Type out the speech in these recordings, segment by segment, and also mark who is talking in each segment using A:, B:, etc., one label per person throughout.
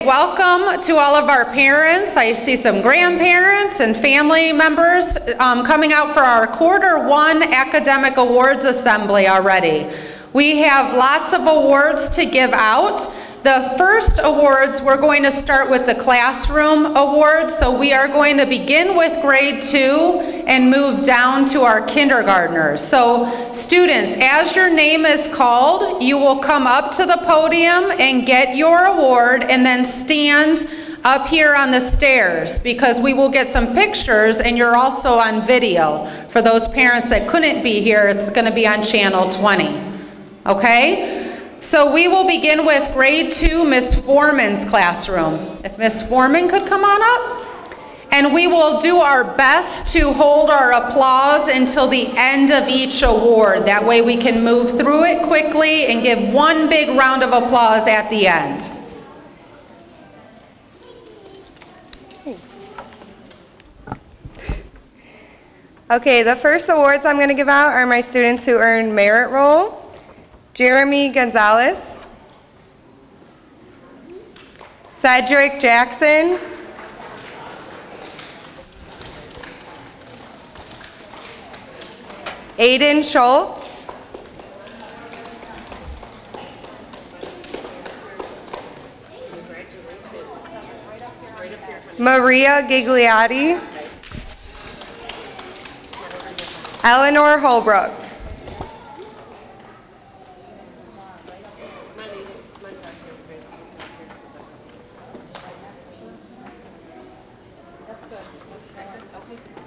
A: Welcome to all of our parents. I see some grandparents and family members coming out for our Q1 Academic Awards Assembly already. We have lots of awards to give out. The first awards, we're going to start with the classroom awards. So we are going to begin with grade 2 and move down to our kindergartners. So students, as your name is called, you will come up to the podium and get your award and then stand up here on the stairs because we will get some pictures and you're also on video. For those parents that couldn't be here, it's going to be on channel 20. Okay? So we will begin with grade 2, Miss Foreman's classroom. If Miss Foreman could come on up. And we will do our best to hold our applause until the end of each award. That way we can move through it quickly and give one big round of applause at the end.
B: Okay, the first awards I'm going to give out are my students who earned merit roll. Jeremy Gonzalez, Cedric Jackson, Aiden Schultz, Maria Gigliotti, Eleanor Holbrook.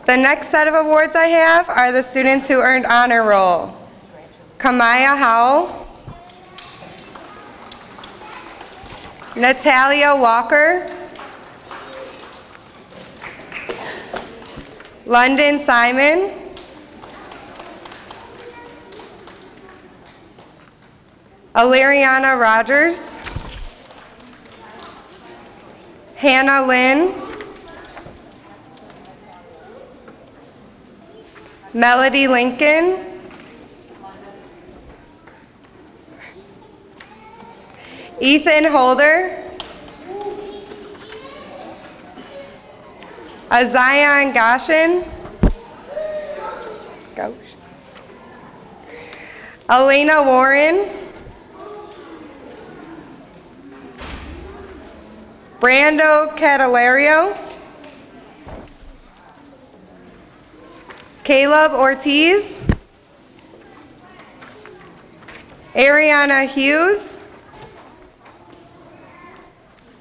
B: The next set of awards I have are the students who earned honor roll. Kamaya Howell, Natalia Walker, London Simon, Alariana Rogers, Hannah Lynn, Melody Lincoln, Ethan Holder, Azion Goshen, Elena Warren, Brando Catalario, Caleb Ortiz, Ariana Hughes,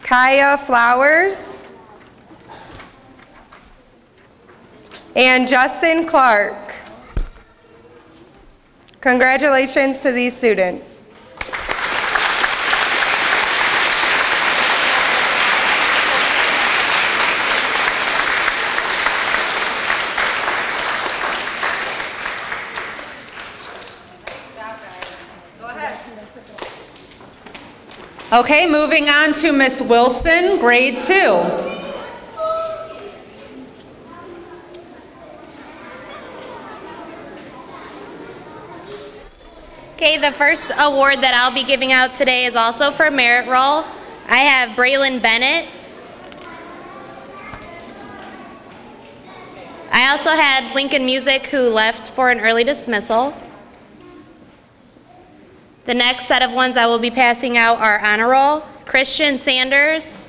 B: Kaya Flowers, and Justin Clark. Congratulations to these students.
A: Okay, moving on to Miss Wilson, grade 2.
C: Okay, the first award that I'll be giving out today is also for merit roll. I have Braylon Bennett. I also had Lincoln Music, who left for an early dismissal. The next set of ones I will be passing out are honor roll. Christian Sanders,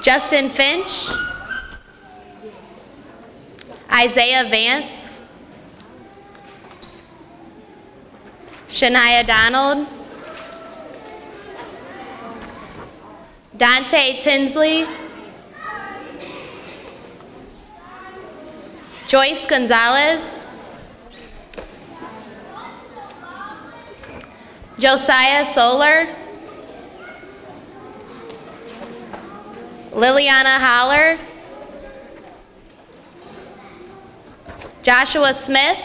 C: Justin Finch, Isaiah Vance, Shania Donald, Dante Tinsley, Joyce Gonzalez, Josiah Solar, Liliana Holler, Joshua Smith,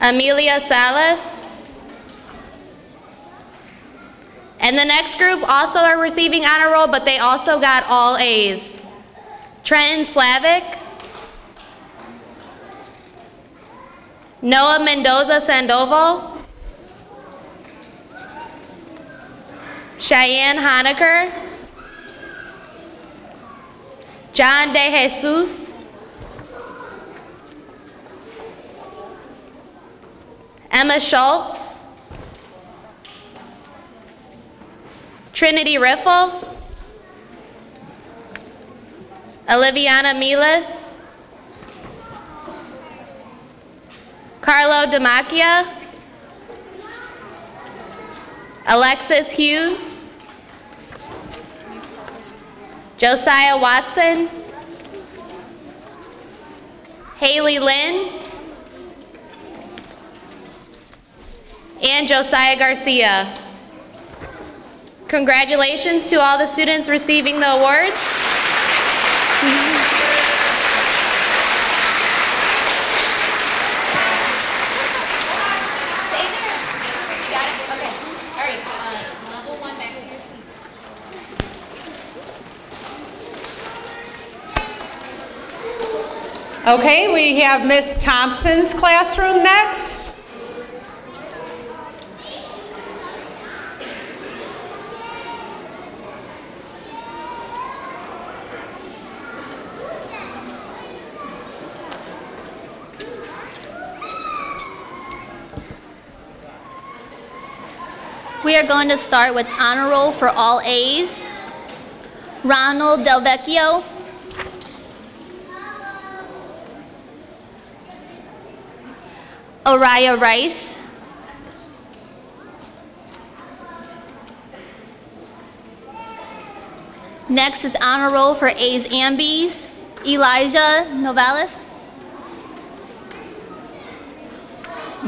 C: Amelia Salas, and the next group also are receiving honor roll, but they also got all A's. Trenton Slavic, Noah Mendoza Sandoval, Cheyenne Honaker, John De Jesus, Emma Schultz, Trinity Riffle, Oliviana Milas, Carlo Damacchia, Alexis Hughes, Josiah Watson, Haley Lynn, and Josiah Garcia. Congratulations to all the students receiving the awards.
A: Okay, we have Miss Thompson's classroom next.
D: We are going to start with honor roll for all A's. Ronald Delvecchio, Oriah Rice, next is honor roll for A's and B's. Elijah Novales,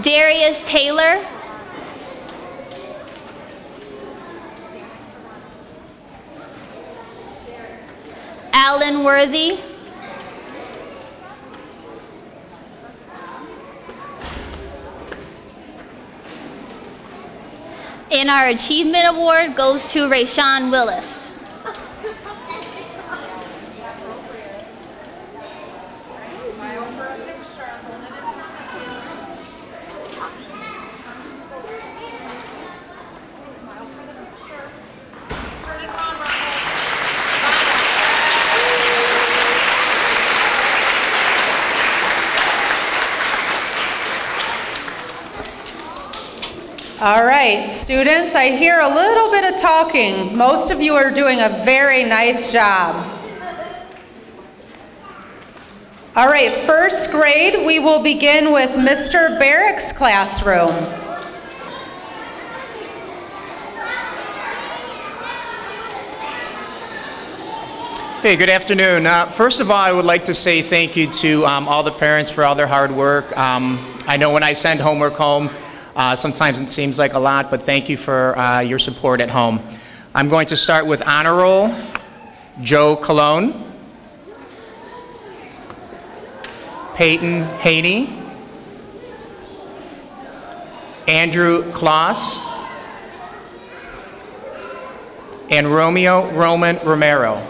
D: Darius Taylor, Alan Worthy, and our achievement award goes to Rayshawn Willis.
A: All right, students, I hear a little bit of talking. Most of you are doing a very nice job. All right, first grade, we will begin with Mr. Barrick's classroom.
E: Hey, good afternoon. First of all, I would like to say thank you to all the parents for all their hard work. I know when I send homework home, sometimes it seems like a lot, but thank you for your support at home. I'm going to start with honor roll. Joe Colon, Peyton Haney, Andrew Kloss, and Romeo Roman Romero.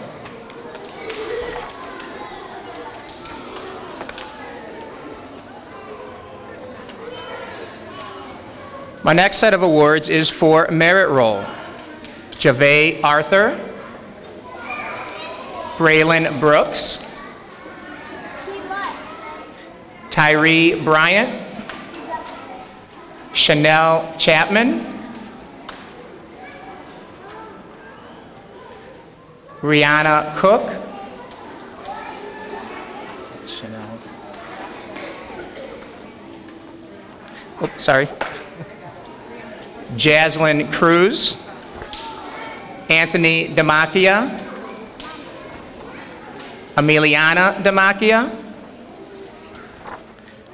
E: My next set of awards is for merit roll. Javay Arthur, Braylon Brooks, Tyree Bryant, Chanel Chapman, Rihanna Cook, Chanel. Oh, sorry. Jaslyn Cruz, Anthony Damacchia, Emiliana Damacchia,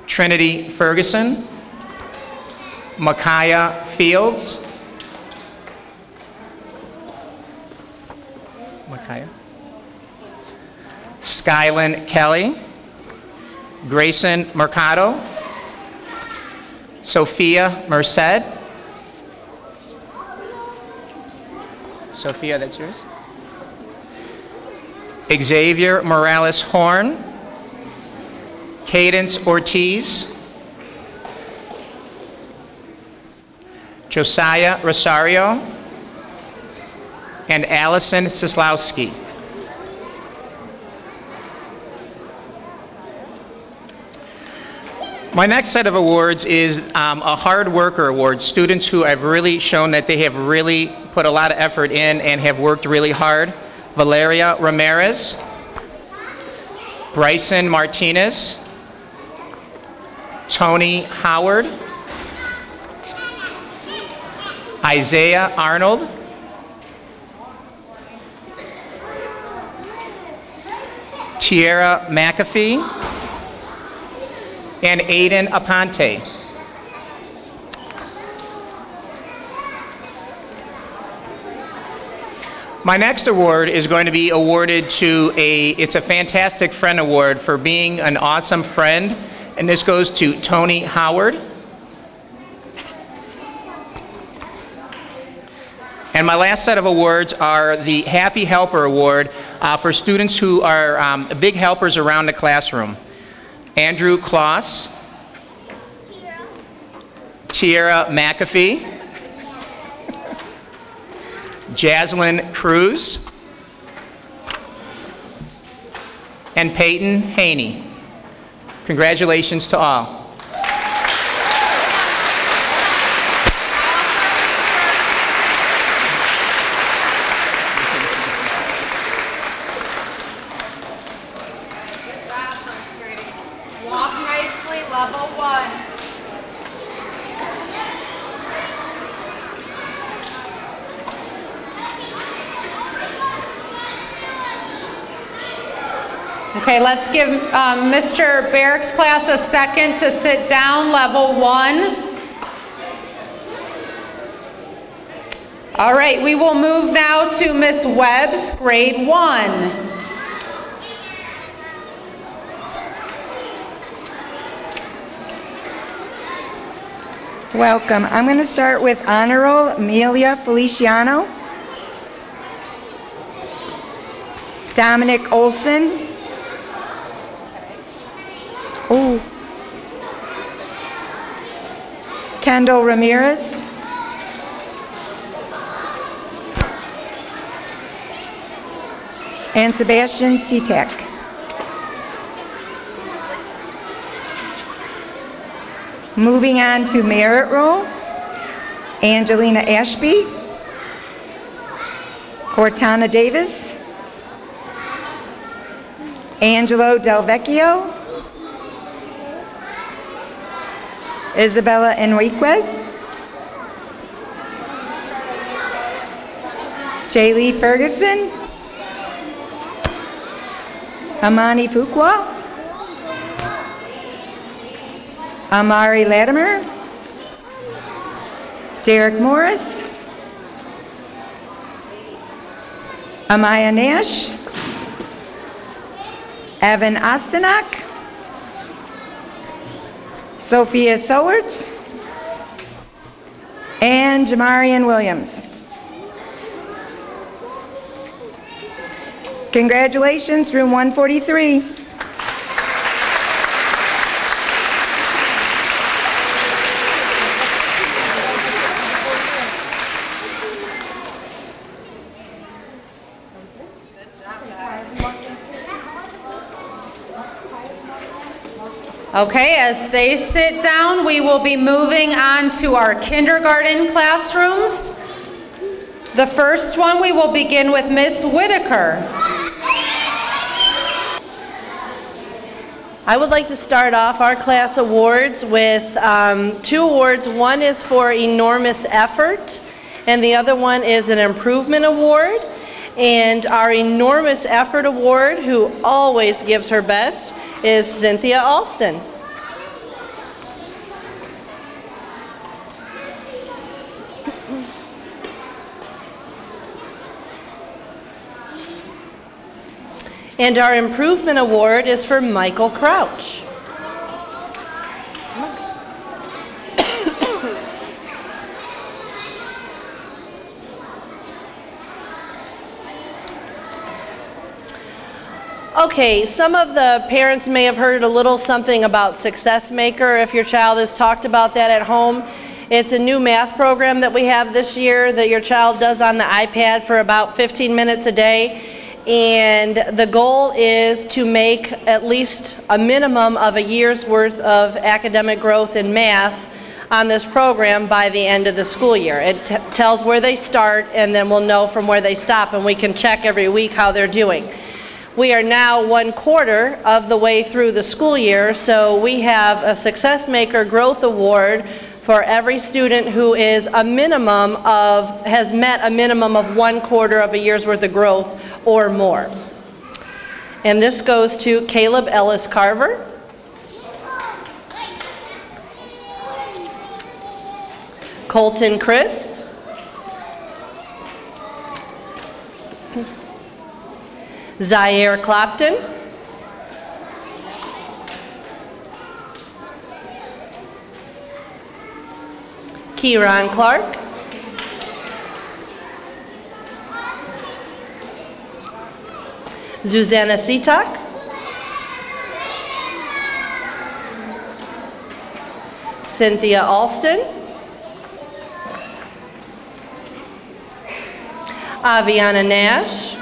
E: Trinity Ferguson, Micaiah Fields, Skylin Kelly, Grayson Mercado, Sophia Merced, Sophia, that's yours. Xavier Morales Horn, Cadence Ortiz, Josiah Rosario, and Allison Sislowski. My next set of awards is a hard worker award. Students who have really shown that they have really put a lot of effort in and have worked really hard. Valeria Ramirez, Bryson Martinez, Toni Howard, Isaiah Arnold, Tiara McAfee, and Aiden Aponte. My next award is going to be awarded to it's a Fantastic Friend Award for being an awesome friend, and this goes to Toni Howard. And my last set of awards are the Happy Helper Award for students who are big helpers around the classroom. Andrew Kloss, Tiara McAfee, Jaslyn Cruz, and Peyton Haney. Congratulations to all.
A: Walk nicely, level 1. Okay, let's give Mr. Barrick's class a second to sit down, level 1. All right, we will move now to Miss Webb's grade 1.
B: Welcome. I'm going to start with honor roll, Amelia Feliciano, Dominic Olson, Kendall Ramirez, and Sebastian Setak. Moving on to merit roll, Angelina Ashby, Cortana Davis, Angelo Del Vecchio, Isabella Enriquez, Jaylee Ferguson, Amani Fuqua, Amari Latimer, Derek Morris, Amaya Nash, Evan Ostenak, Sophia Sowards, and Jamarian Williams. Congratulations, room 143.
A: Okay, as they sit down, we will be moving on to our kindergarten classrooms. The first one, we will begin with Miss Whitaker.
F: I would like to start off our class awards with 2 awards. One is for enormous effort, and the other one is an improvement award. And our enormous effort award, who always gives her best, is Cynthia Alston. And our improvement award is for Michael Crouch. Okay, some of the parents may have heard a little something about Success Maker if your child has talked about that at home. It's a new math program that we have this year that your child does on the iPad for about 15 minutes a day. And the goal is to make at least a minimum of a year's worth of academic growth in math on this program by the end of the school year. It tells where they start, and then we'll know from where they stop, and we can check every week how they're doing. We are now 1/4 of the way through the school year, so we have a Success Maker Growth Award for every student who is has met a minimum of 1/4 of a year's worth of growth or more. And this goes to Caleb Ellis Carver, Colton Chris, Zaire Clopton, Kieran Clark, Zuzana Sitak, Cynthia Alston, Aviana Nash,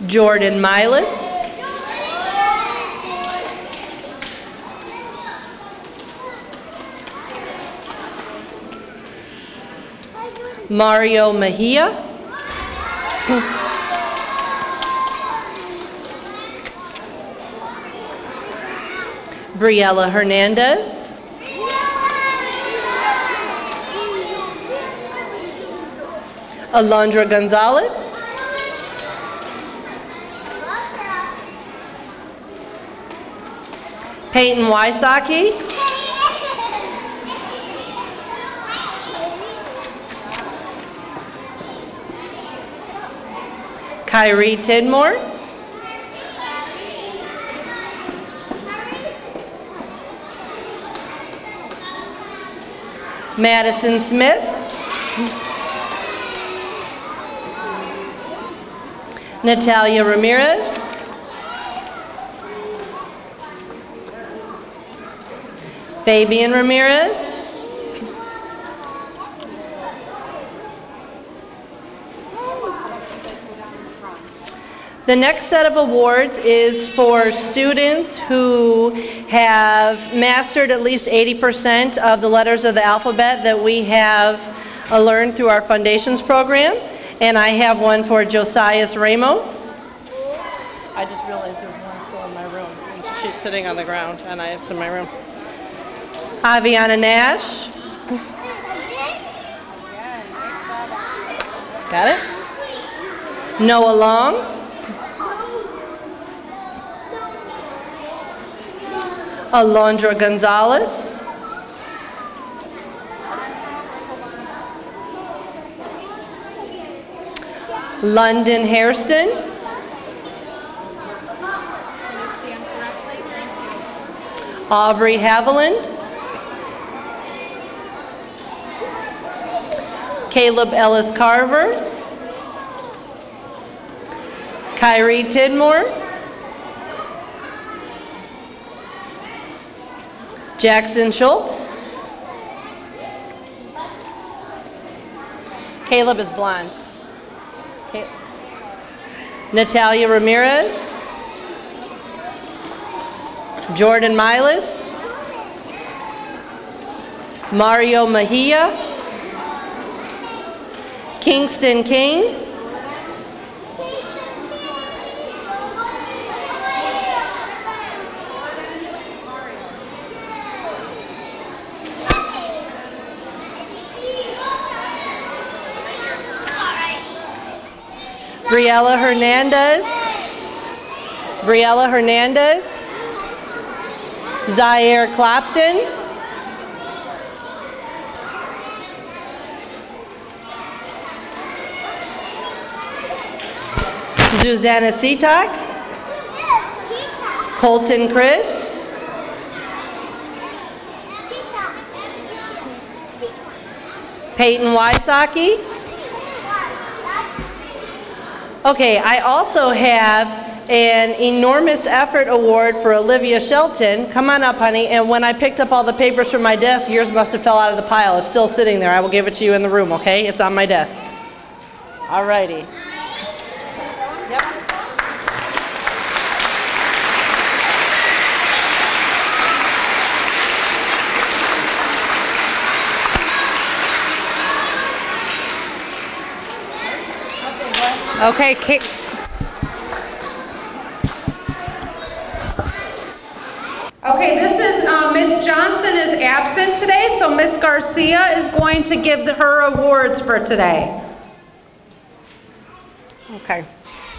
F: Jordan Milas, Mario Mejia, Briella Hernandez, Alondra Gonzalez, Peyton Wysocki, Kyrie Tidmore, Madison Smith, Natalia Ramirez, Fabian Ramirez, the next set of awards is for students who have mastered at least 80% of the letters of the alphabet that we have learned through our Foundations program. And I have one for Josias Ramos. I just realized there's one still in my room, and she's sitting on the ground, and it's in my room. Aviana Nash. Got it? Noah Long. Alondra Gonzalez, London Hairston, Aubrey Haviland, Caleb Ellis Carver, Kyrie Tidmore, Jackson Schultz. Caleb is blonde. Natalia Ramirez. Jordan Milas. Mario Mejia. Kingston King. Briella Hernandez, Zaire Clopton, Zuzana Sitak, Colton Chris, Peyton Wysocki. Okay, I also have an enormous effort award for Olivia Shelton. Come on up, honey. And when I picked up all the papers from my desk, yours must have fell out of the pile. It's still sitting there. I will give it to you in the room, okay? It's on my desk. All righty. Yep.
A: Okay, okay, this is Miss Johnson is absent today, so Miss Garcia is going to give her awards for today.
G: Okay.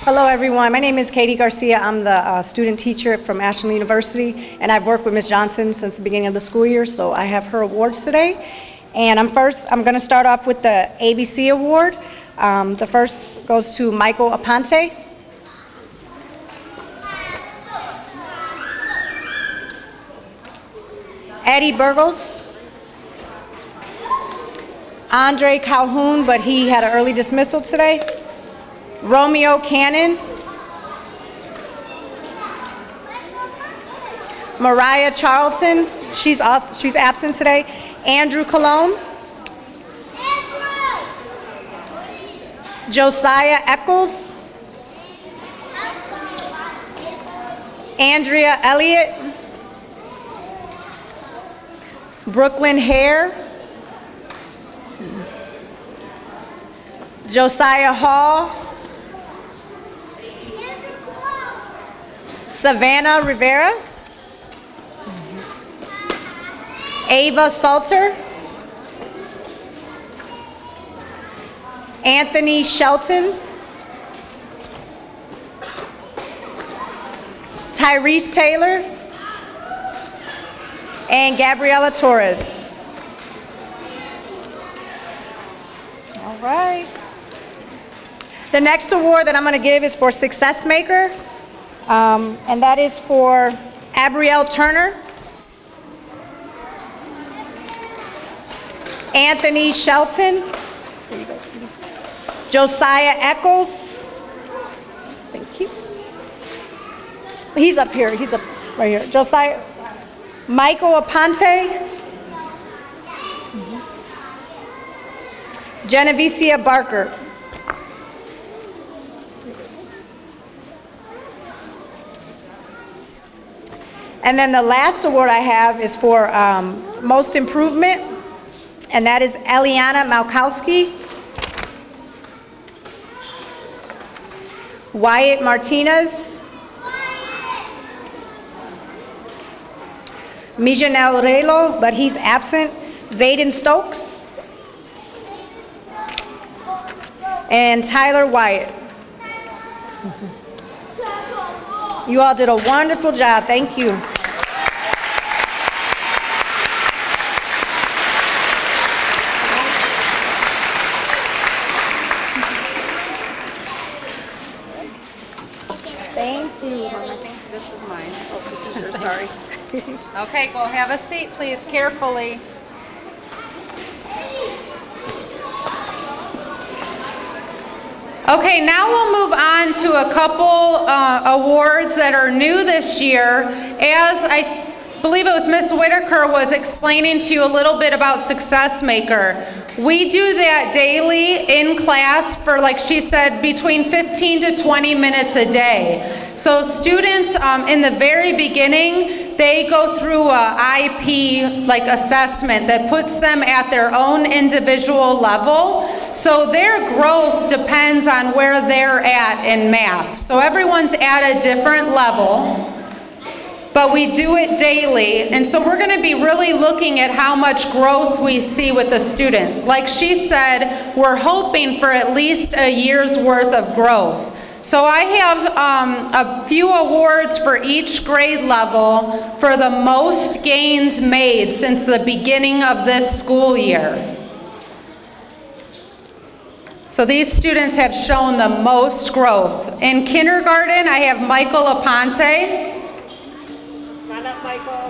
G: Hello, everyone. My name is Katie Garcia. I'm the student teacher from Ashland University, and I've worked with Ms. Johnson since the beginning of the school year, so I have her awards today. And I'm going to start off with the ABC Award. The first goes to Michael Aponte. Eddie Burgos. Andre Calhoun, but he had an early dismissal today. Romeo Cannon. Mariah Charlton, she's absent today. Andrew Cologne. Josiah Eccles. Andrea Elliott. Brooklyn Hare. Josiah Hall. Savannah Rivera. Ava Salter. Anthony Shelton. Tyrese Taylor. And Gabriela Torres. All right. The next award that I'm going to give is for Success Maker, and that is for Abrielle Turner, Anthony Shelton, Josiah Eccles. Thank you. He's up here. He's up right here. Josiah. Michael Aponte. Genevicia Barker. And then the last award I have is for Most Improvement, and that is Eliana Malkowski, Wyatt Martinez, Mijanel Relo, but he's absent, Zayden Stokes, and Tyler Wyatt. You all did a wonderful job. Thank you.
A: Thank you. I think this is mine. Oh, this is yours. Sorry. Okay, go have a seat, please, carefully. Okay, now we'll move on to a couple awards that are new this year. As I believe it was Miss Whitaker was explaining to you a little bit about Success Maker. We do that daily in class for, like she said, between 15 to 20 minutes a day. So students in the very beginning, they go through a IP assessment that puts them at their own individual level. So their growth depends on where they're at in math. So everyone's at a different level, but we do it daily. And so we're going to be really looking at how much growth we see with the students. Like she said, we're hoping for at least a year's worth of growth. So I have a few awards for each grade level for the most gains made since the beginning of this school year. So these students have shown the most growth. In kindergarten, I have Michael Aponte,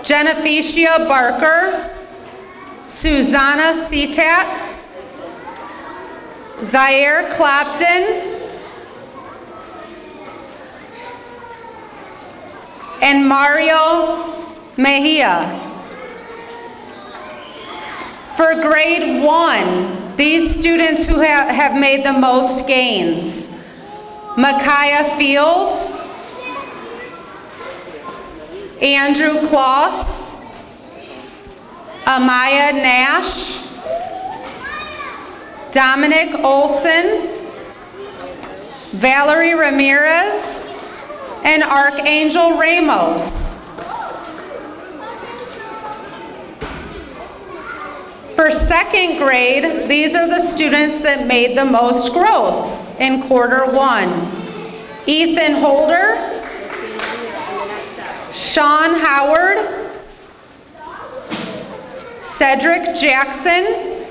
A: Genevicia Barker, Susanna Setak, Zaire Clapton, and Mario Mejia. For grade 1, these students who have made the most gains: Micaiah Fields, Andrew Kloss, Amaya Nash, Dominic Olson, Valerie Ramirez, and Archangel Ramos. For second grade, these are the students that made the most growth in quarter 1. Ethan Holder, Sean Howard, Cedric Jackson,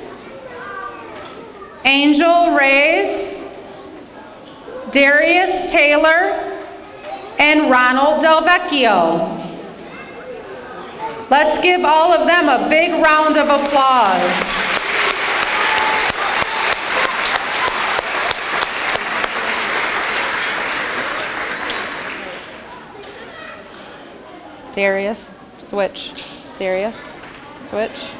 A: Angel Reyes, Darius Taylor, and Ronald Del Vecchio. Let's give all of them a big round of applause. Darius, switch. Darius, switch.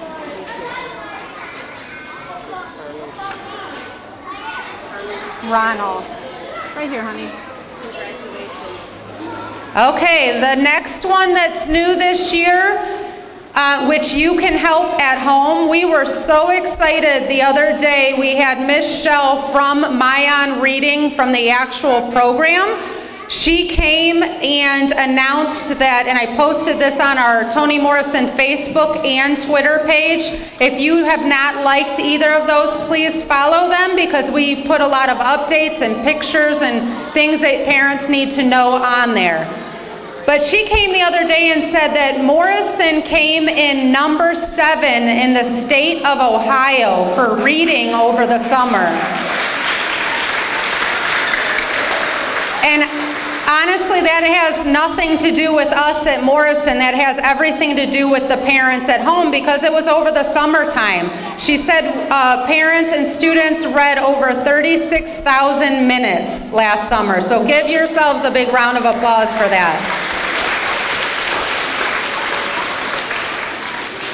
A: Ronald. Right here, honey. Okay, the next one that's new this year, which you can help at home. We were so excited the other day. We had Miss Shell from Mayan Reading from the actual program. She came and announced that, and I posted this on our Toni Morrison Facebook and Twitter page. If you have not liked either of those, please follow them, because we put a lot of updates and pictures and things that parents need to know on there. But she came the other day and said that Morrison came in number 7 in the state of Ohio for reading over the summer. And honestly, that has nothing to do with us at Morrison. That has everything to do with the parents at home, because it was over the summertime. She said parents and students read over 36,000 minutes last summer. So give yourselves a big round of applause for that.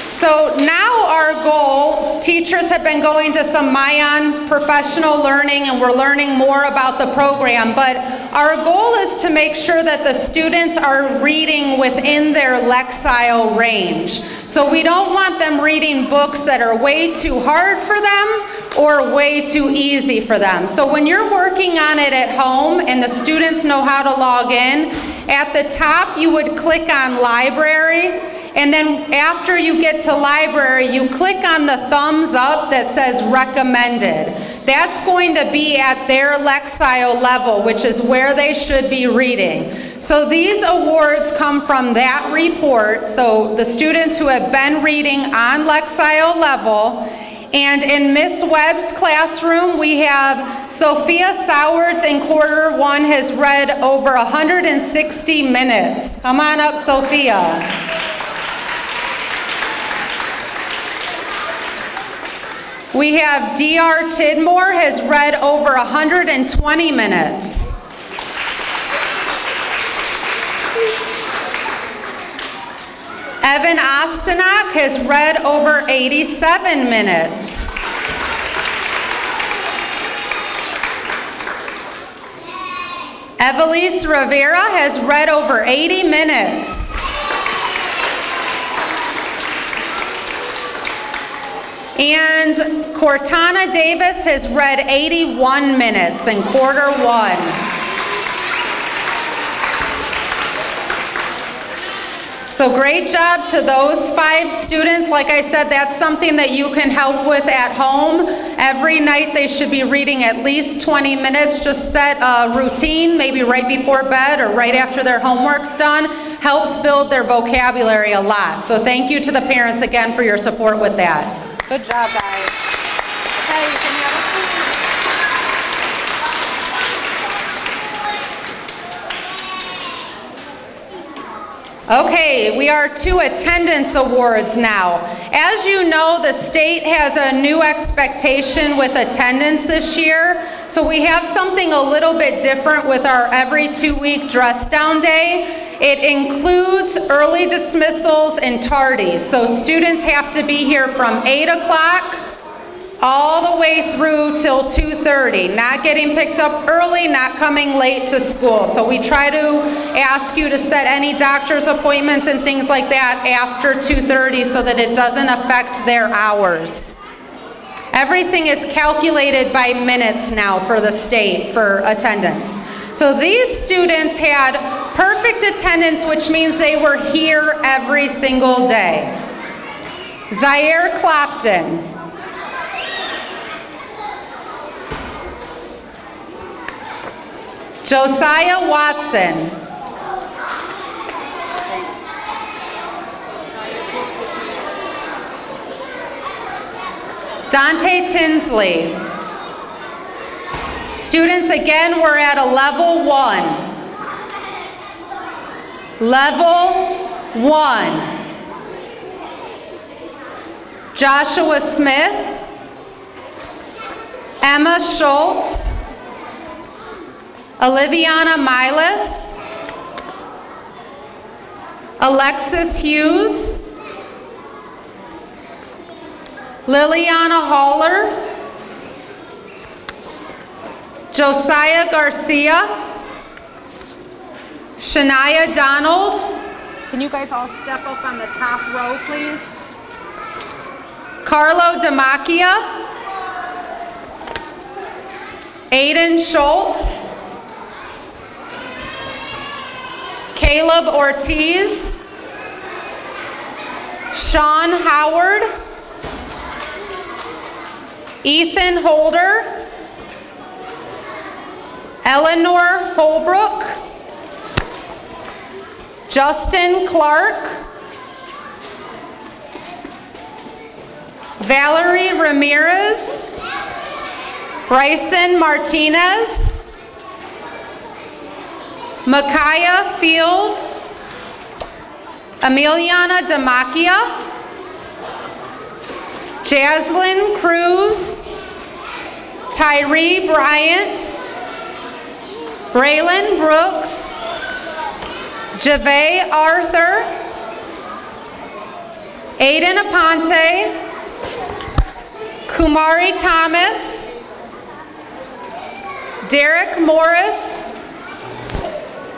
A: So now our goal, teachers have been going to some Mayan professional learning, and we're learning more about the program, but our goal is to make sure that the students are reading within their Lexile range. So we don't want them reading books that are way too hard for them or way too easy for them. So when you're working on it at home and the students know how to log in, at the top you would click on library. And then after you get to library, you click on the thumbs up that says recommended. That's going to be at their Lexile level, which is where they should be reading. So these awards come from that report, so the students who have been reading on Lexile level. And in Miss Webb's classroom, we have Sophia Sowards in quarter 1 has read over 160 minutes. Come on up, Sophia. We have D.R. Tidmore has read over 120 minutes. Evan Ostenak has read over 87 minutes. Evelise Rivera has read over 80 minutes. And Cortana Davis has read 81 minutes in quarter 1. So great job to those 5 students. Like I said, that's something that you can help with at home. Every night they should be reading at least 20 minutes. Just set a routine, maybe right before bed or right after their homework's done. Helps build their vocabulary a lot. So thank you to the parents again for your support with that. Good job, guys. Okay, you can have a seat. Okay, we are to attendance awards now. As you know, the state has a new expectation with attendance this year, so we have something a little bit different with our every 2-week dress down day. It includes early dismissals and tardies. So students have to be here from 8 o'clock all the way through till 2:30, not getting picked up early, not coming late to school. So we try to ask you to set any doctor's appointments and things like that after 2:30 so that it doesn't affect their hours. Everything is calculated by minutes now for the state for attendance. So these students had perfect attendance, which means they were here every single day. Zaire Clopton. Josiah Watson. Dante Tinsley. Students again were at a level 1. Level 1. Joshua Smith. Emma Schultz. Oliviana Milas, Alexis Hughes, Liliana Haller, Josiah Garcia, Shania Donald. Can you guys all step up on the top row, please? Carlo Damacchia, Aiden Schultz, Caleb Ortiz, Sean Howard, Ethan Holder, Eleanor Holbrook, Justin Clark, Valerie Ramirez, Bryson Martinez, Micaiah Fields, Emiliana Damacchia, Jaslyn Cruz, Tyree Bryant, Braylon Brooks, Jave Arthur, Aiden Aponte, Kumari Thomas, Derek Morris,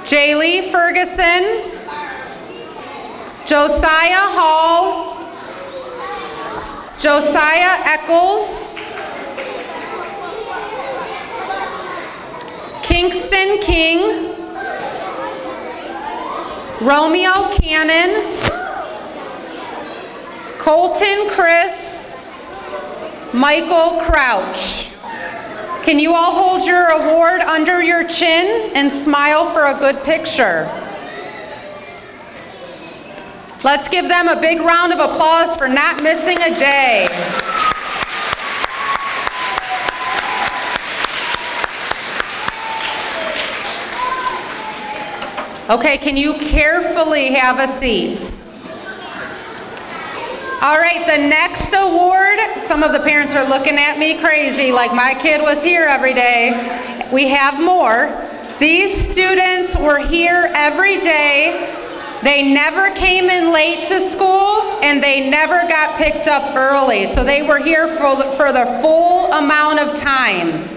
A: Jaylee Ferguson, Josiah Hall, Josiah Eccles, Kingston King, Romeo Cannon, Colton Chris, Michael Crouch. Can you all hold your award under your chin and smile for a good picture? Let's give them a big round of applause for not missing a day. Okay, can you carefully have a seat? All right, the next award, some of the parents are looking at me crazy, like my kid was here every day. We have more. These students were here every day. They never came in late to school, and they never got picked up early. So they were here for the full amount of time.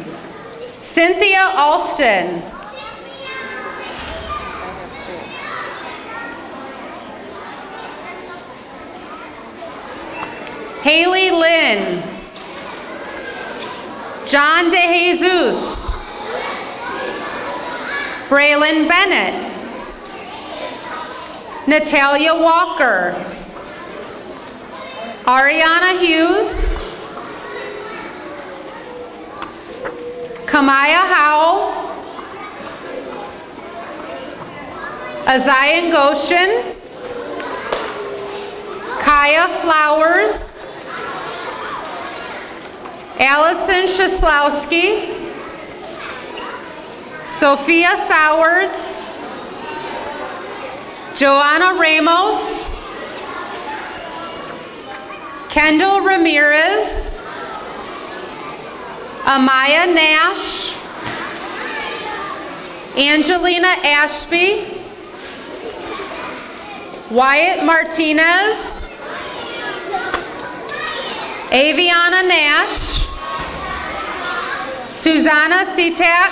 A: Cynthia Alston. Haley Lynn, John DeJesus, Braylon Bennett, Natalia Walker, Ariana Hughes, Kamaya Howell, Azayan Goshen, Kaya Flowers, Allison Shislowski, Sophia Sowards, Joanna Ramos, Kendall Ramirez, Amaya Nash, Angelina Ashby, Wyatt Martinez, Aviana Nash, Susanna Sitak,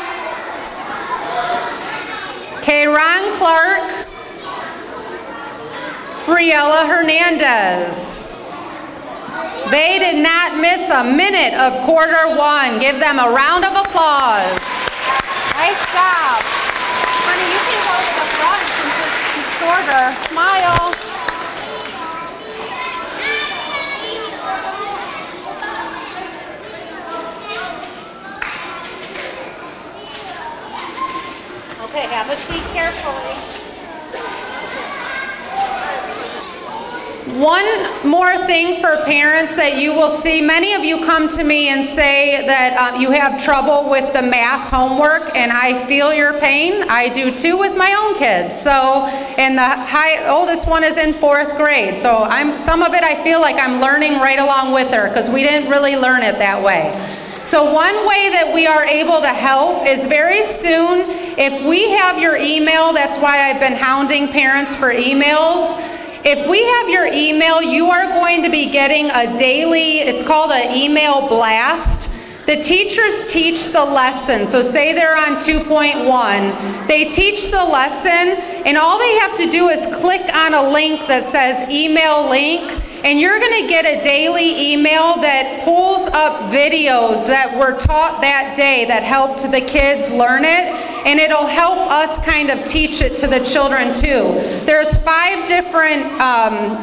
A: Kayron Clark, Briella Hernandez. They did not miss a minute of quarter one. Give them a round of applause. Nice job. Honey, you can go to the front since it's shorter. Smile. Okay, have a seat carefully. One more thing for parents that you will see, many of you come to me and say that you have trouble with the math homework, and I feel your pain. I do too with my own kids. So, and the oldest one is in 4th grade. So some of it I feel like I'm learning right along with her because we didn't really learn it that way. So one way that we are able to help is very soon, if we have your email, that's why I've been hounding parents for emails. If we have your email, you are going to be getting a daily, it's called an email blast. The teachers teach the lesson. So say they're on 2.1. They teach the lesson, and all they have to do is click on a link that says email link, and you're going to get a daily email that pulls up videos that were taught that day that helped the kids learn it, and it'll help us kind of teach it to the children too. There's 5 different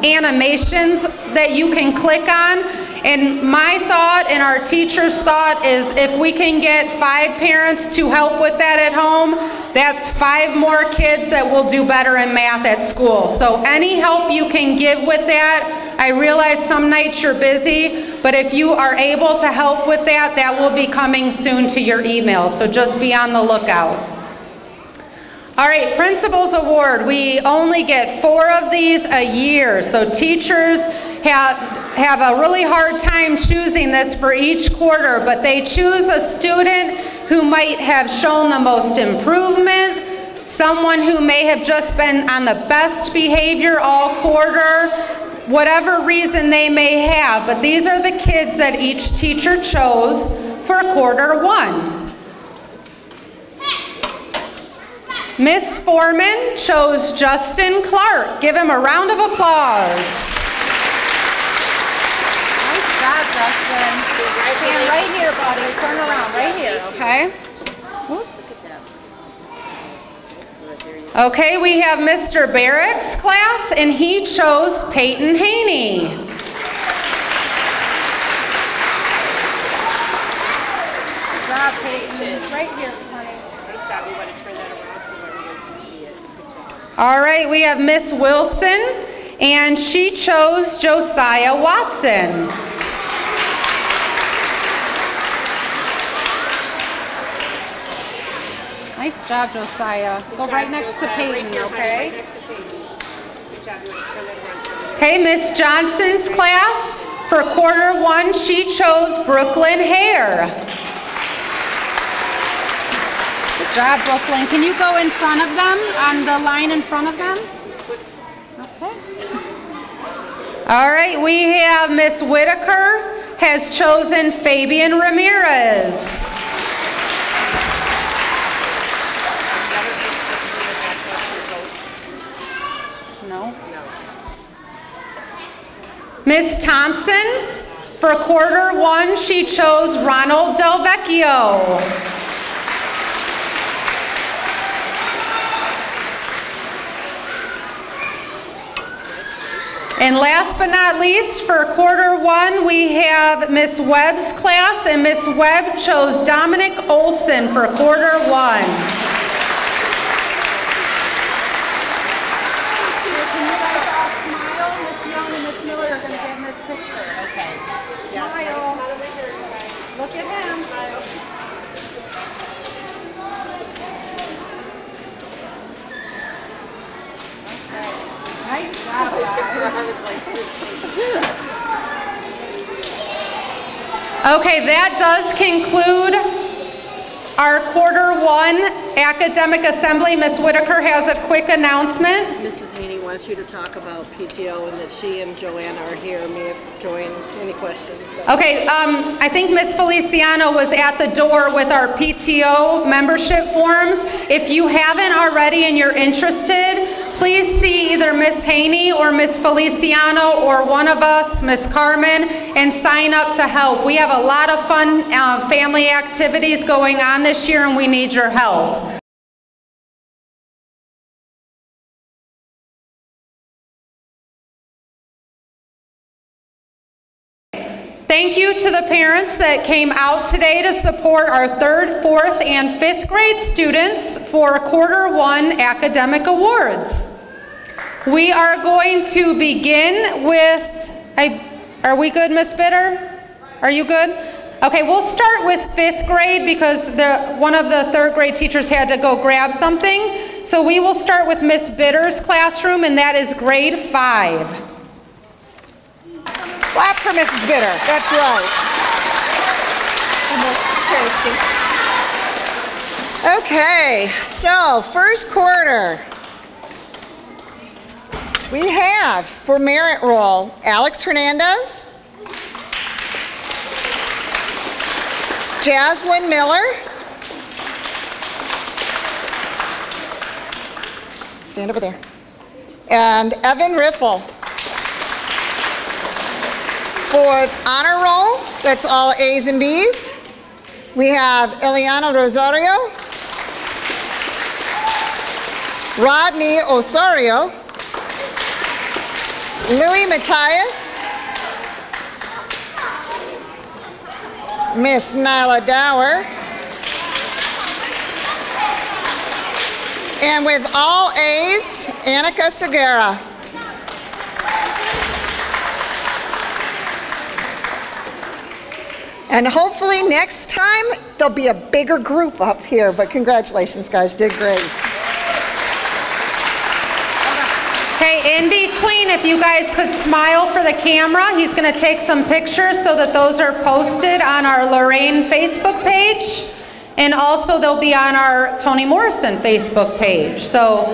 A: animations that you can click on, and my thought and our teacher's thought is if we can get 5 parents to help with that at home, that's 5 more kids that will do better in math at school. So any help you can give with that, I realize some nights you're busy, but if you are able to help with that, that will be coming soon to your email, so just be on the lookout. All right, Principals Award. We only get 4 of these a year, so teachers have a really hard time choosing this for each quarter, but they choose a student who might have shown the most improvement, someone who may have just been on the best behavior all quarter, whatever reason they may have, but these are the kids that each teacher chose for quarter one. Miss Foreman chose Justin Clark. Give him a round of applause. Nice job, Justin. Stand right here, buddy. Turn around, right here, okay? Okay, we have Mr. Barrick's class, and he chose Peyton Haney. Good job, Peyton. Right here, honey. Nice job. You want to turn that around so everyone can see it. Good job. All right, we have Miss Wilson, and she chose Josiah Watson. Nice job, Josiah. Go right next to Peyton, okay? Okay, Miss Johnson's class, for quarter one, she chose Brooklyn Hare. Good job, Brooklyn. Can you go in front of them, on the line in front of them? Okay. All right, we have Miss Whitaker has chosen Fabian Ramirez. Miss Thompson, for quarter one, she chose Ronald Del Vecchio. And last but not least, for quarter one, we have Miss Webb's class, and Miss Webb chose Dominic Olson for quarter one. Look at him. Nice job, Okay, that does conclude our quarter one academic assembly. Ms. Whitaker has a quick announcement.
F: Mrs. Haney wants you to talk about PTO and that she and Joanna are here. May have Joanne, any questions?
A: Okay, I think Miss Feliciano was at the door with our PTO membership forms. If you haven't already and you're interested, please see either Miss Haney or Miss Feliciano or one of us, Miss Carmen, and sign up to help. We have a lot of fun family activities going on this year and we need your help. Thank you to the parents that came out today to support our 3rd, 4th, and 5th grade students for Q1 academic awards. We are going to begin with, are we good, Miss Bitter? Are you good? Okay, we'll start with 5th grade because one of the 3rd grade teachers had to go grab something. So we will start with Miss Bitter's classroom, and that is grade 5.
H: Clap for Mrs. Bitter. That's right. Okay, so first quarter. We have, for merit roll, Alex Hernandez, Jaslyn Miller, stand over there, and Evan Riffle. For honor roll, that's all A's and B's. We have Eliana Rosario, Rodney Osorio, Louis Matthias, Miss Nyla Dower, and with all A's, Annika Segura. And hopefully next time, there'll be a bigger group up here, but congratulations, guys, you did great.
A: Okay, in between, if you guys could smile for the camera, he's going to take some pictures so that those are posted on our Lorain Facebook page, and also they'll be on our Toni Morrison Facebook page. So,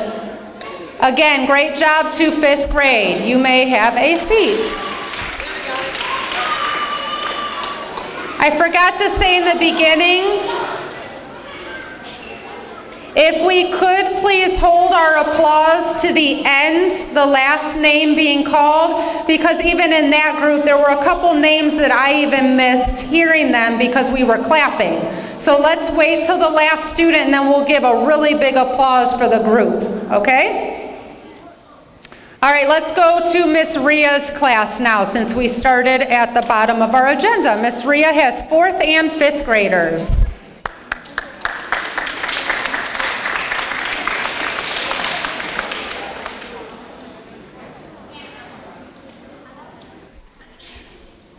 A: again, great job to 5th grade. You may have a seat. I forgot to say in the beginning, if we could please hold our applause to the end, the last name being called, because even in that group there were a couple names that I even missed hearing them because we were clapping. So let's wait till the last student and then we'll give a really big applause for the group, okay? All right, let's go to Miss Ria's class now since we started at the bottom of our agenda. Miss Ria has 4th and 5th graders.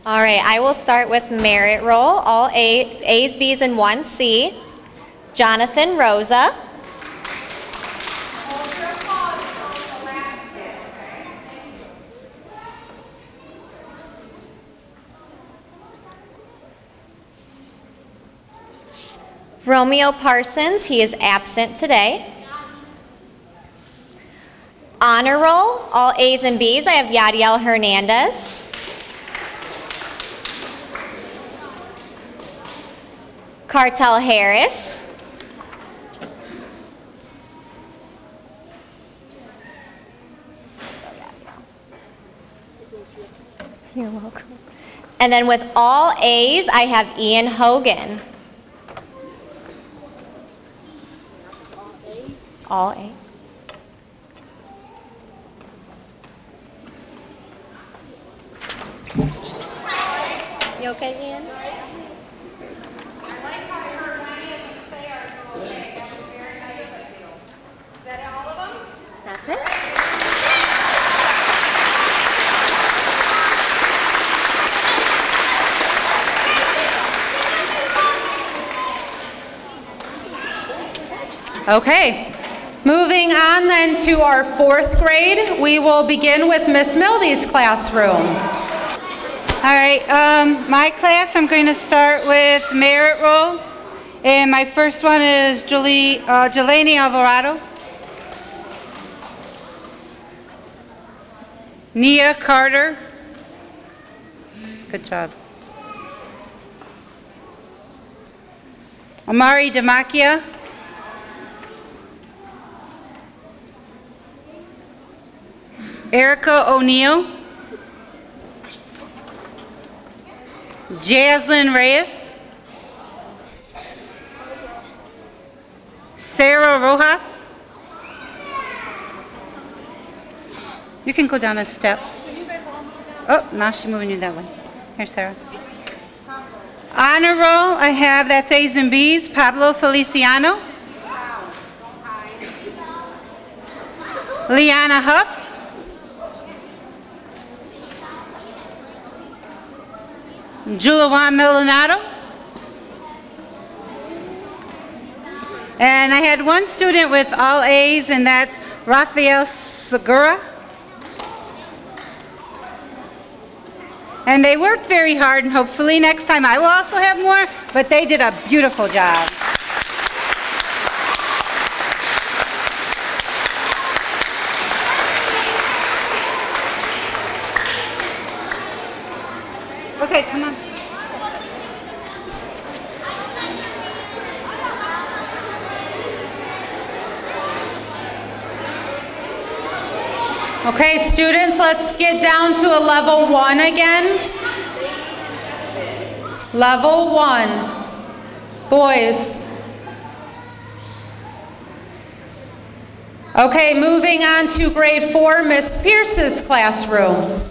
I: All right, I will start with merit roll, all A's, B's, and 1C. Jonathan Rosa. Romeo Parsons, he is absent today. Honor roll, all A's and B's. I have Yadiel Hernandez. Cartel Harris. You're welcome. And then with all A's, I have Ian Hogan. All A's. You okay, Ian?
A: I like how I heard many of you say are okay. That was very nice of you. Is that all of them?
I: That's it.
A: Okay. Moving on then to our 4th grade, we will begin with Miss Mildy's classroom.
J: All right, my class, I'm going to start with merit roll. And my first one is Jelani Alvarado. Nia Carter. Good job. Amari Demakia. Erica O'Neill. Jaslyn Reyes. Sarah Rojas. You can go down a step. Oh, now she's moving you that way. Here, Sarah. Honor roll, I have, that's A's and B's, Pablo Feliciano. Liana Huff. Julian Melanado. And I had one student with all A's, and that's Rafael Segura. And they worked very hard, and hopefully next time I will also have more, but they did a beautiful job. Okay, come on.
A: Okay, students, let's get down to a level 1 again. Level 1. Boys. Okay, moving on to grade 4, Miss Pierce's classroom.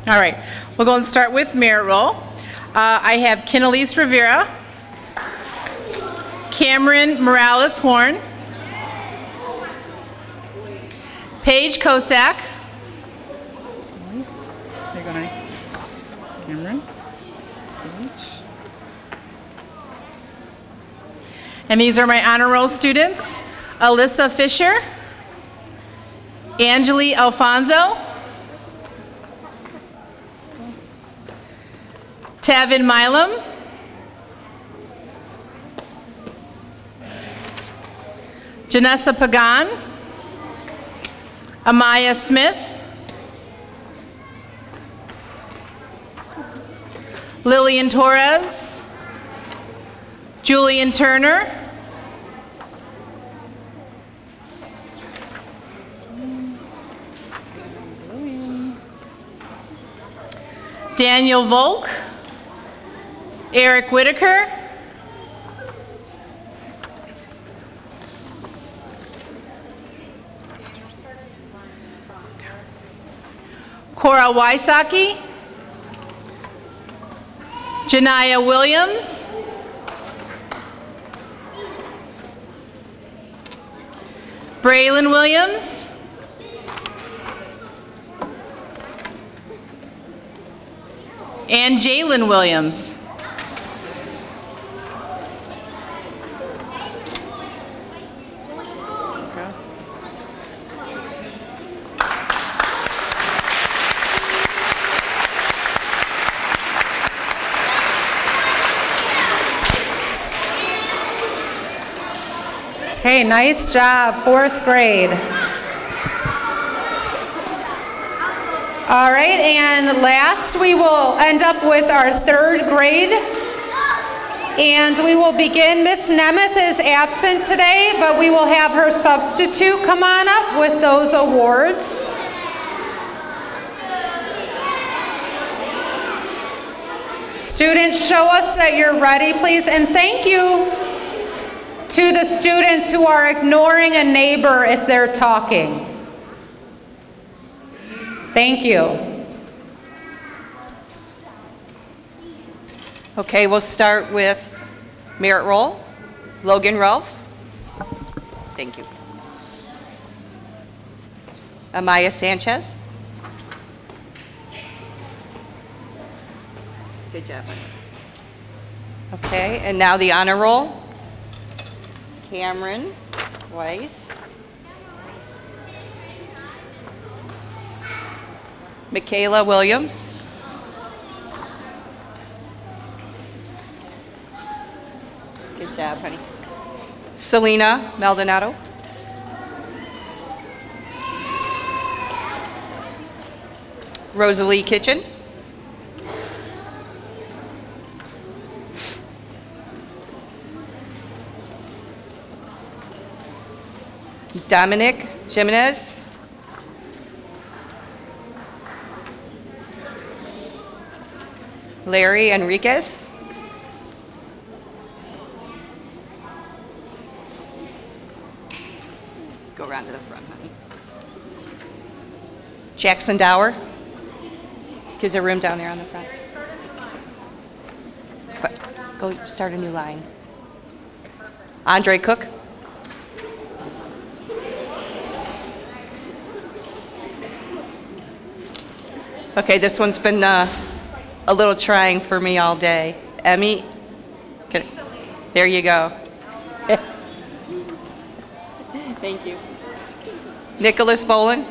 K: All right, we'll go and start with merit roll. I have Kinelise Rivera, Cameron Morales Horn, Paige Kosak. There you go, honey. Cameron. Paige. And these are my honor roll students: Alyssa Fisher, Angeli Alfonso, Tavin Milam, Janessa Pagan, Amaya Smith, Lillian Torres, Julian Turner, Daniel Volk, Eric Whitaker, Cora Wysocki, Janaya Williams, Braylon Williams, and Jalen Williams.
A: Hey, nice job, 4th grade. All right, and last we will end up with our 3rd grade. And we will begin. Miss Nemeth is absent today, but we will have her substitute come on up with those awards. Students, show us that you're ready, please. And thank you to the students who are ignoring a neighbor if they're talking. Thank you.
L: Okay, we'll start with merit roll. Logan Ralph. Thank you. Amaya Sanchez. Good job. Okay, and now the honor roll. Cameron Weiss. Michaela Williams. Good job, honey. Selena Maldonado. Rosalie Kitchen. Dominic Jimenez. Larry Enriquez. Go around to the front, honey. Jackson Dower. Gives a room down there on the front. Go start a new line. Andre Cook. Okay, this one's been a little trying for me all day. Emmy, there you go. Thank you. Nicholas Boland.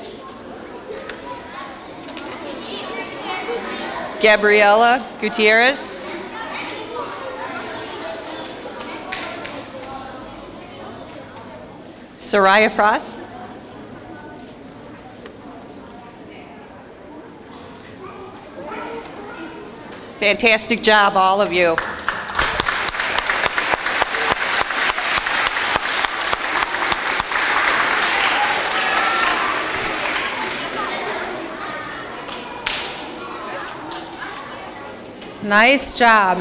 L: Gabriela Gutierrez. Soraya Frost. Fantastic job, all of you.
A: Nice job.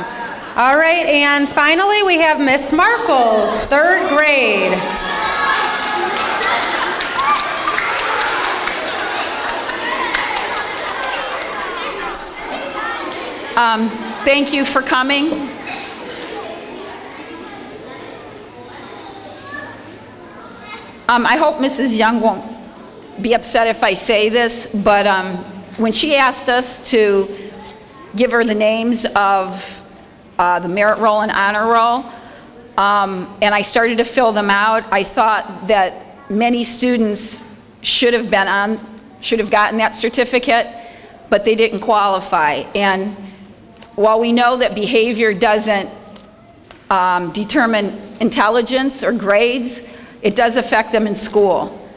A: All right, and finally we have Miss Markles, 3rd grade.
M: Thank you for coming. I hope Mrs. Young won't be upset if I say this, but when she asked us to give her the names of the merit roll and honor roll, and I started to fill them out, I thought that many students should have gotten that certificate, but they didn't qualify. And while we know that behavior doesn't determine intelligence or grades, it does affect them in school.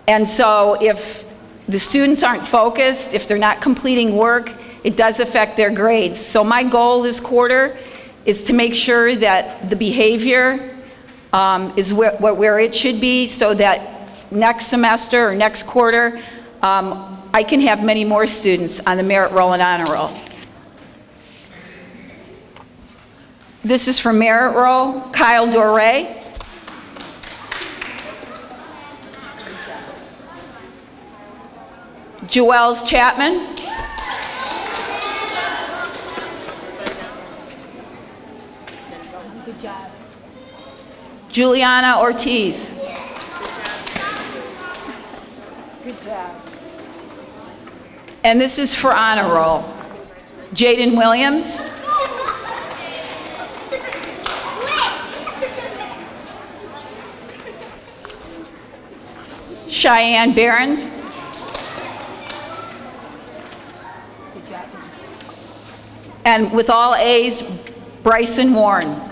M: And so if the students aren't focused, if they're not completing work, it does affect their grades. So my goal this quarter is to make sure that the behavior is where it should be, so that next semester or next quarter, I can have many more students on the merit roll and honor roll. This is for merit roll, Kyle Doré. Joels Chapman. Good job. Juliana Ortiz. Good job. And this is for honor roll. Jaden Williams. Cheyenne Behrens. Good job. And with all A's, Bryson Warren.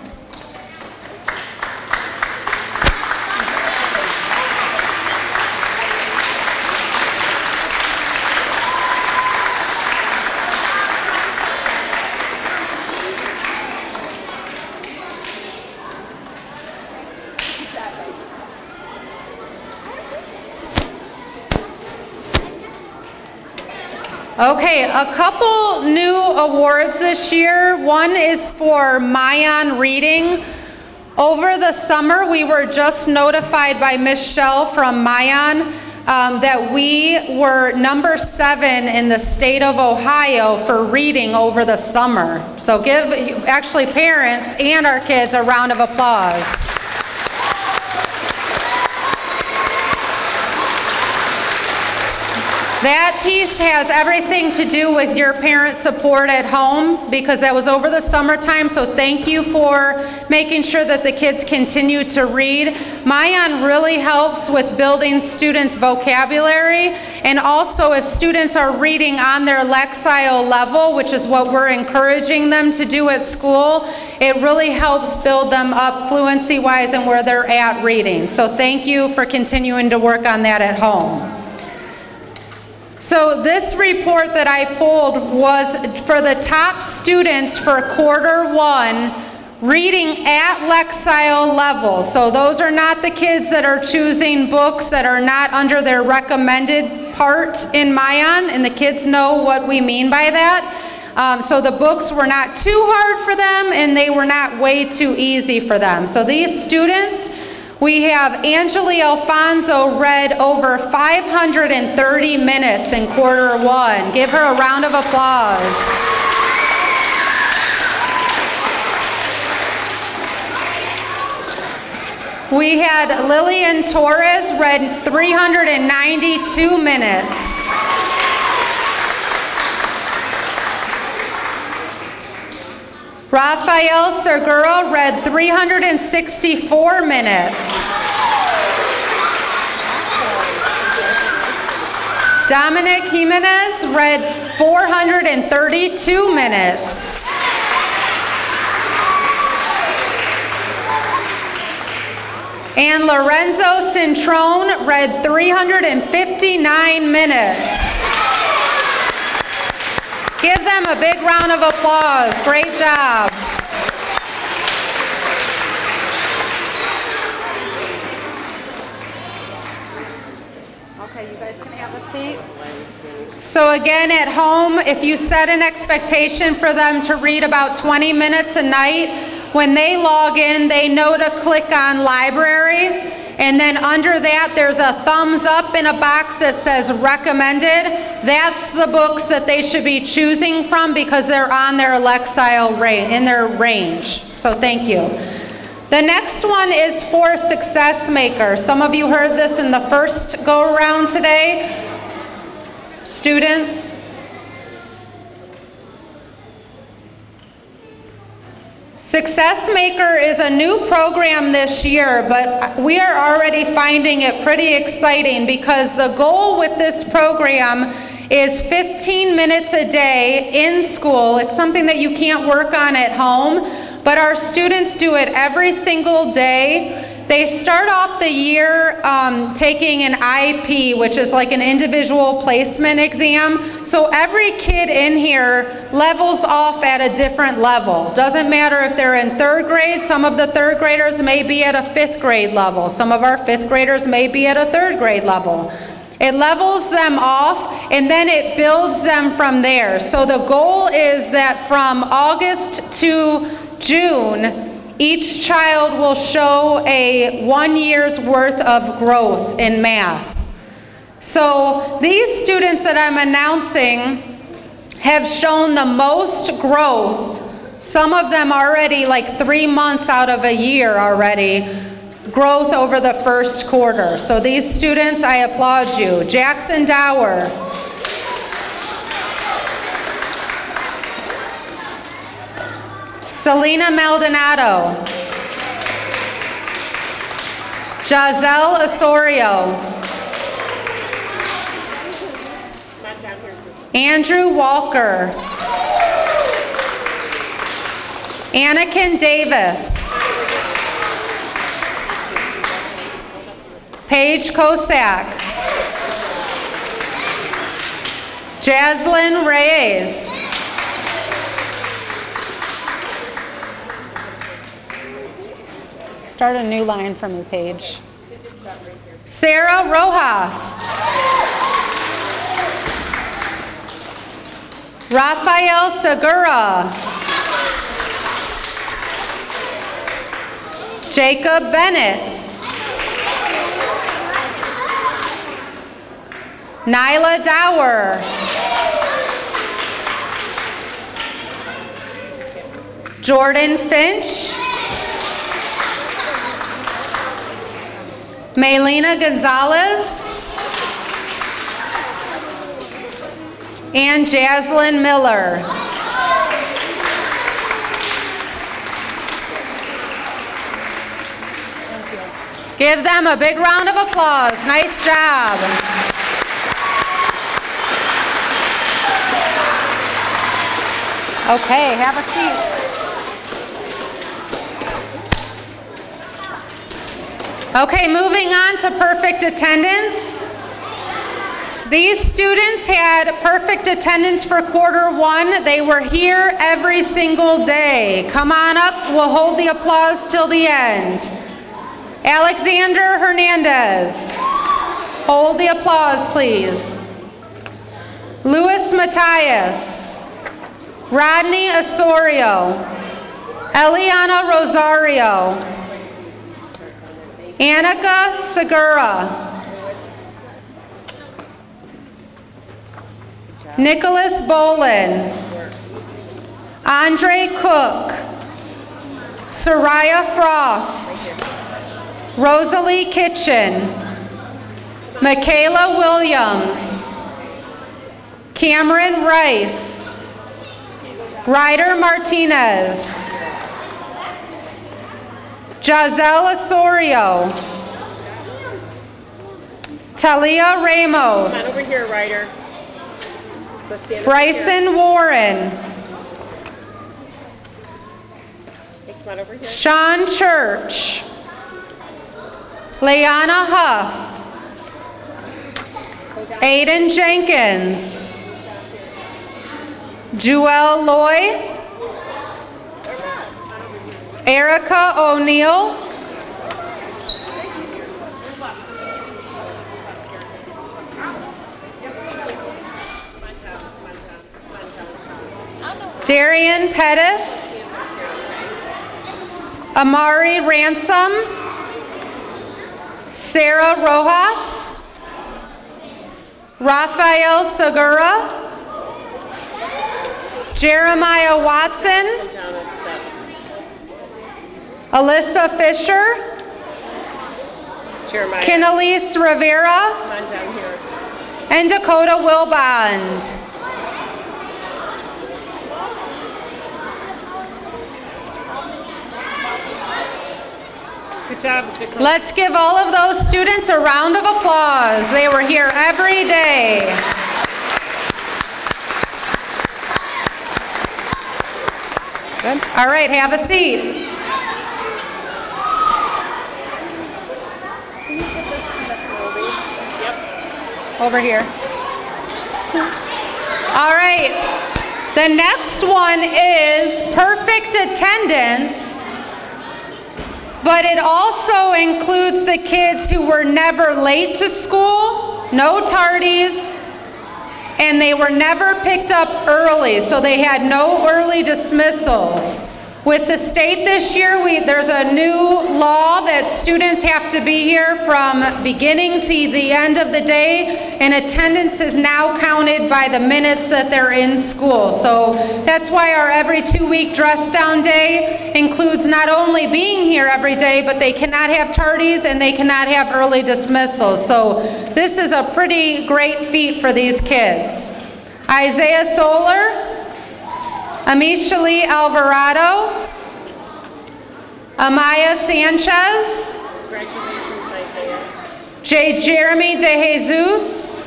A: Okay, a couple new awards this year. One is for Mayan Reading. Over the summer, we were just notified by Ms. Shell from Mayan that we were number 7 in the state of Ohio for reading over the summer. So give actually parents and our kids a round of applause. That piece has everything to do with your parent support at home, because that was over the summertime, so thank you for making sure that the kids continue to read. Mayan really helps with building students' vocabulary, and also if students are reading on their Lexile level, which is what we're encouraging them to do at school, it really helps build them up fluency-wise and where they're at reading. So thank you for continuing to work on that at home. So this report that I pulled was for the top students for quarter one, reading at Lexile level. So those are not the kids that are choosing books that are not under their recommended part in Mayan, and the kids know what we mean by that. So the books were not too hard for them, and they were not way too easy for them. So these students, we have Angeli Alfonso read over 530 minutes in quarter one. Give her a round of applause. We had Lillian Torres read 392 minutes. Rafael Segura read 364 minutes. Dominic Jimenez read 432 minutes. And Lorenzo Cintrone read 359 minutes. Give them a big round of applause. Great job. Okay, you guys can have a seat. So again, at home, if you set an expectation for them to read about 20 minutes a night, when they log in, they know to click on library. And then under that, there's a thumbs up in a box that says recommended. That's the books that they should be choosing from because they're on their Lexile in their range. So thank you. The next one is for Success Maker. Some of you heard this in the first go around today. Students. Success Maker is a new program this year, but we are already finding it pretty exciting because the goal with this program is 15 minutes a day in school. It's something that you can't work on at home, but our students do it every single day. They start off the year taking an IP, which is like an individual placement exam. So every kid in here levels off at a different level. Doesn't matter if they're in third grade. Some of the third graders may be at a fifth grade level. Some of our fifth graders may be at a third grade level. It levels them off, and then it builds them from there. So the goal is that from August to June, each child will show a 1 year's worth of growth in math. So these students that I'm announcing have shown the most growth. Some of them already like 3 months out of a year already, growth over the first quarter. So these students, I applaud you. Jackson Dower. Selena Maldonado. Giselle Osorio. Andrew Walker. Anakin Davis. Paige Kosak. Jaslyn Reyes. Start a new line for me, Paige. Sarah Rojas. Rafael Segura. Jacob Bennett. Nyla Dower. Jordan Finch. Maylena Gonzalez. And Jaslyn Miller. Give them a big round of applause. Nice job. Okay, have a seat. Okay, moving on to perfect attendance. These students had perfect attendance for quarter one. They were here every single day. Come on up, we'll hold the applause till the end. Alexander Hernandez. Hold the applause, please. Luis Matias. Rodney Osorio. Eliana Rosario. Annika Segura. Nicholas Bolin. Andre Cook. Soraya Frost. Rosalie Kitchen. Michaela Williams. Cameron Rice. Ryder Martinez. Giselle Osorio. Talia Ramos.
N: Come on over here, Ryder.
A: Bryson Warren.
N: Hey, come on over here.
A: Sean Church. Leanna Huff. Aiden Jenkins. Jewel Loy. Erica O'Neill. Darian Pettis. Amari Ransom. Sarah Rojas. Rafael Segura. Jeremiah Watson. Alyssa Fisher.
N: Jeremiah.
A: Kinelise Rivera.
N: Come on down here.
A: And Dakota Wilbond.
N: Good job, Dakota.
A: Let's give all of those students a round of applause. They were here every day. Good. All right, have a seat.
N: Can you give this to Miss Moldy? Yep.
A: Over here. All right. The next one is perfect attendance, but it also includes the kids who were never late to school, no tardies, and they were never picked up early, so they had no early dismissals. With the state this year, there's a new law that students have to be here from beginning to the end of the day, and attendance is now counted by the minutes that they're in school. So that's why our every 2-week dress down day includes not only being here every day, but they cannot have tardies and they cannot have early dismissals. So this is a pretty great feat for these kids. Isaiah Solar. Amisha Lee Alvarado. Amaya Sanchez.
N: Congratulations, Isaiah.
A: J. Jeremy De Jesus.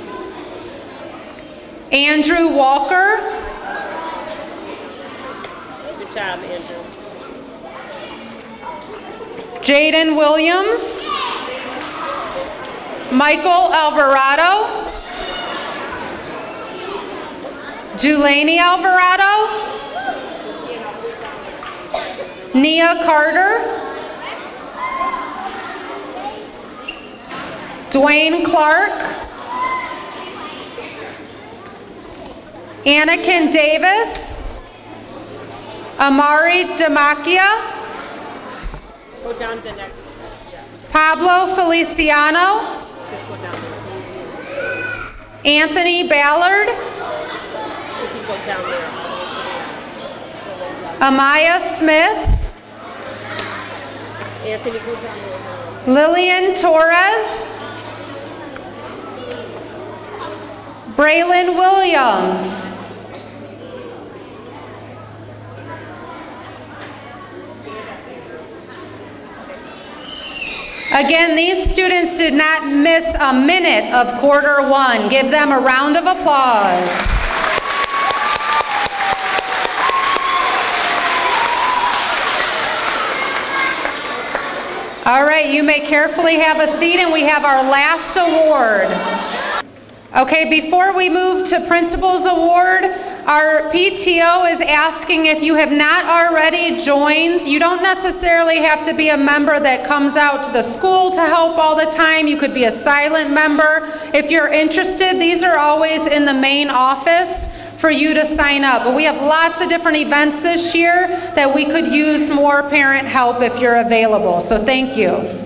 A: Andrew Walker.
N: Good job, Andrew.
A: Jaden Williams. Michael Alvarado. Julaney Alvarado. Nia Carter. Dwayne Clark. Anakin Davis. Amari Demakia.
N: Go down to the next.
A: Pablo Feliciano.
N: Just go down there.
A: Anthony Ballard.
N: You can go down there.
A: Amaya Smith.
N: Anthony, go down there.
A: Lillian Torres. Braylon Williams. Again, these students did not miss a minute of quarter one. Give them a round of applause. All right, you may carefully have a seat, and we have our last award. Okay, before we move to Principal's Award, our PTO is asking if you have not already joined. You don't necessarily have to be a member that comes out to the school to help all the time. You could be a silent member. If you're interested, these are always in the main office for you to sign up. But we have lots of different events this year that we could use more parent help if you're available. So thank you.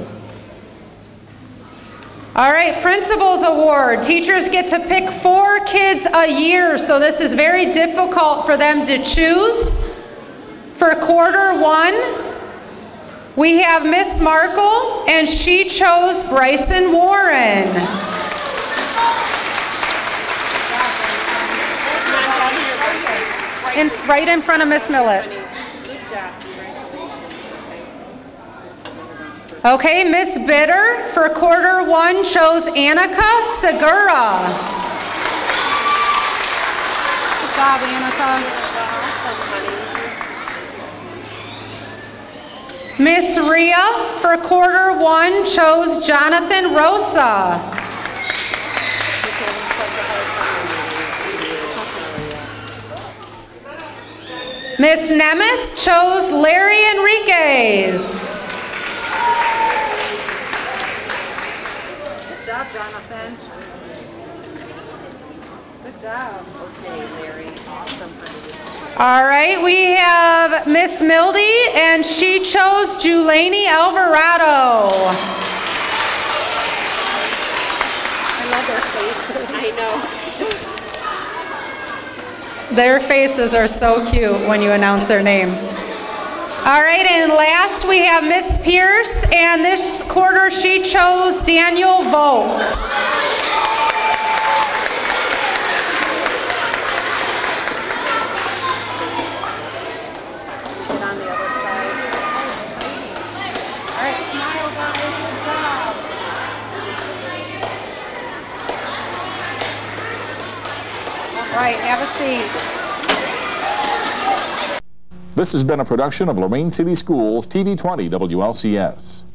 A: All right, Principal's Award. Teachers get to pick 4 kids a year, so this is very difficult for them to choose. For quarter 1, we have Miss Markle, and she chose Bryson Warren. Right in front of Miss Millett. Okay, Miss Bitter for quarter 1 chose Annika Segura. Good job, Annika. Miss Rhea for quarter 1 chose Jonathan Rosa. Miss Nemeth chose Larry Enriquez. Good job, Jonathan. Good job. Okay, Larry. Awesome. All right, we have Miss Mildy, and she chose Julani Alvarado. I love their faces. I know. Their faces are so cute when you announce their name. All right, and last we have Miss Pierce, and this quarter she chose Daniel Volk. Get on the other side. All right, smile, guys. Good job. All right, have a seat.
O: This has been a production of Lorain City Schools TV 20 WLCS.